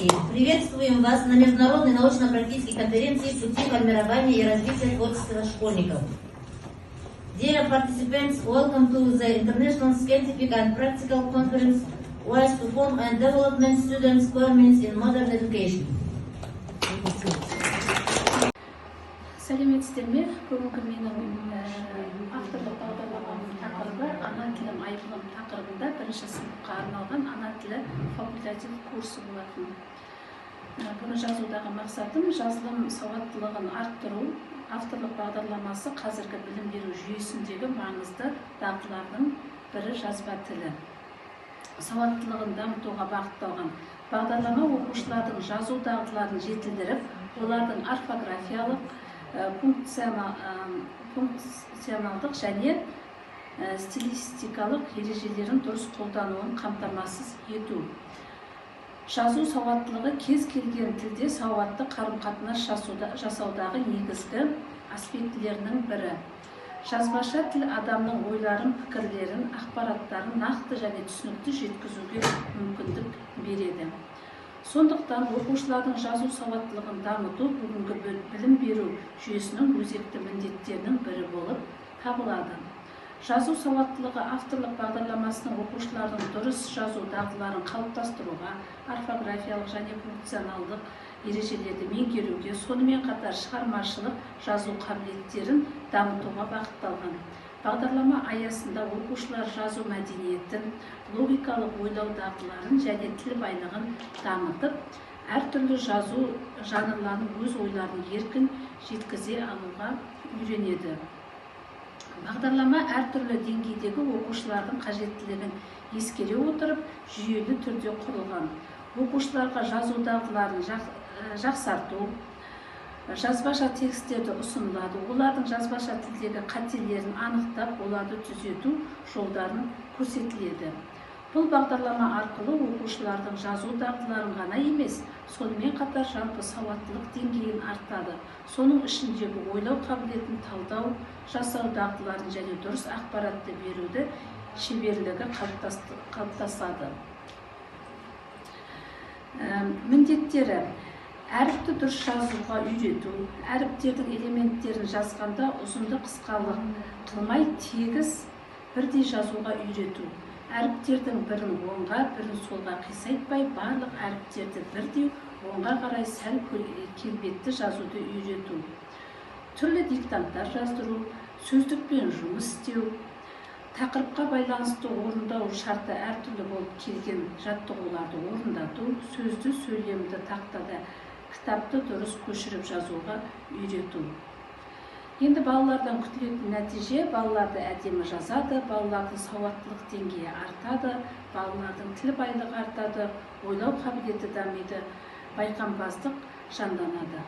России. Приветствуем вас на международной научно-практической конференции «Пути формирования и развития творчества школьников». Dear participants, welcome to the International Scientific and Practical Conference Ways to Form and Development Students' Requirements in Modern Education. Сәлеметсіздер ме? Бүгінгі менің авторлық бағдарламамның тақырыбы ана тілім айбыным тақырыбында бірінші сыныпқа арналған ана тілі факультатив курсы болатын. Бұны жазудағы мақсатым жазылым сауаттылығын арттыру. Авторлық бағдарламасы қазіргі білім беру жүйесіндегі маңызды дағдылардың бірі жазба тілі. Сауаттылығын дамытуға бағытталған бағдарлама оқушылардың жазу дағдыларын жетілдіріп, олардың орфографиялық, функционалдық және стилистикалық ережелерін дұрыс қолдануын қамтамасыз ету. Жазу сауаттылығы кез келген тілде сауатты қарым-қатынас жасаудағы негізгі аспектілерінің бірі. Жазбаша тіл адамның ойларын, пікірлерін, ақпараттарын нақты және түсінікті жеткізуге мүмкіндік береді. Сондықтан оқушылардың жазу сауаттылығын дамыту бүгінгі білім беру жүйесінің өзекті міндеттерінің бірі болып табылады. Жазу сауаттылығы авторлық бағдарламасының оқушылардың дұрыс жазу дағдыларын қалыптастыруға, орфографиялық және функционалдық ережелерді меңгеруге, сонымен қатар шығармашылық жазу қабілеттерін дамытуға бағытталған. Бағдарлама аясында оқушылар жазу мәдениетін, логикалық ойлау дағдыларын және тіл байлығын дамытып, әртүрлі жазу жанрларын өз ойларын еркін жеткізе алуға үйренеді. Бағдарлама әртүрлі деңгейдегі оқушылардың қажеттілігін ескере отырып, жүйелі түрде құрылған. Оқушыларға жазу дағдыларын жақсарту, жазбаша тексттерді ұсынылады, олардың жазбаша тілдегі қателерін анықтап, оларды түзету жолдарын көрсетіледі. Бұл бағдарлама арқылы оқушылардың жазу дағдыларын ғана емес, сонымен қатар жалпы сауаттылық деңгейін артады. Соның ішіндегі ойлау қабілетін талдау, жасау дағдыларын және дұрыс ақпаратты беруді шеберлігі қалыптасады. Міндеттері: әріпті дұрыс жазуға үйрету, әріптердің элементтерін жазғанда ұзынды қысқалық қылмай тегіс бірдей жазуға үйрету, әріптердің бірін оңға, бірін солға қисайтпай, барлық әріптерді бірдей оңға қарай сәл келбетті жазуды үйрету, түрлі диктанттар жаздыру, сөздікпен жұмыс істеу, тақырыпқа байланысты орындау шарты әртүрлі болып келген жаттығуларды орындату, сөзді, сөйлемді тақтада, кітапты дұрыс көшіріп жазуға үйрету. Енді балалардан күтілетін нәтиже: балаларды әдемі жазады, балалардың сауаттылық деңгейі артады, балалардың тіл байлығы артады, ойлау қабілеті дамиды, байқампаздық жанданады.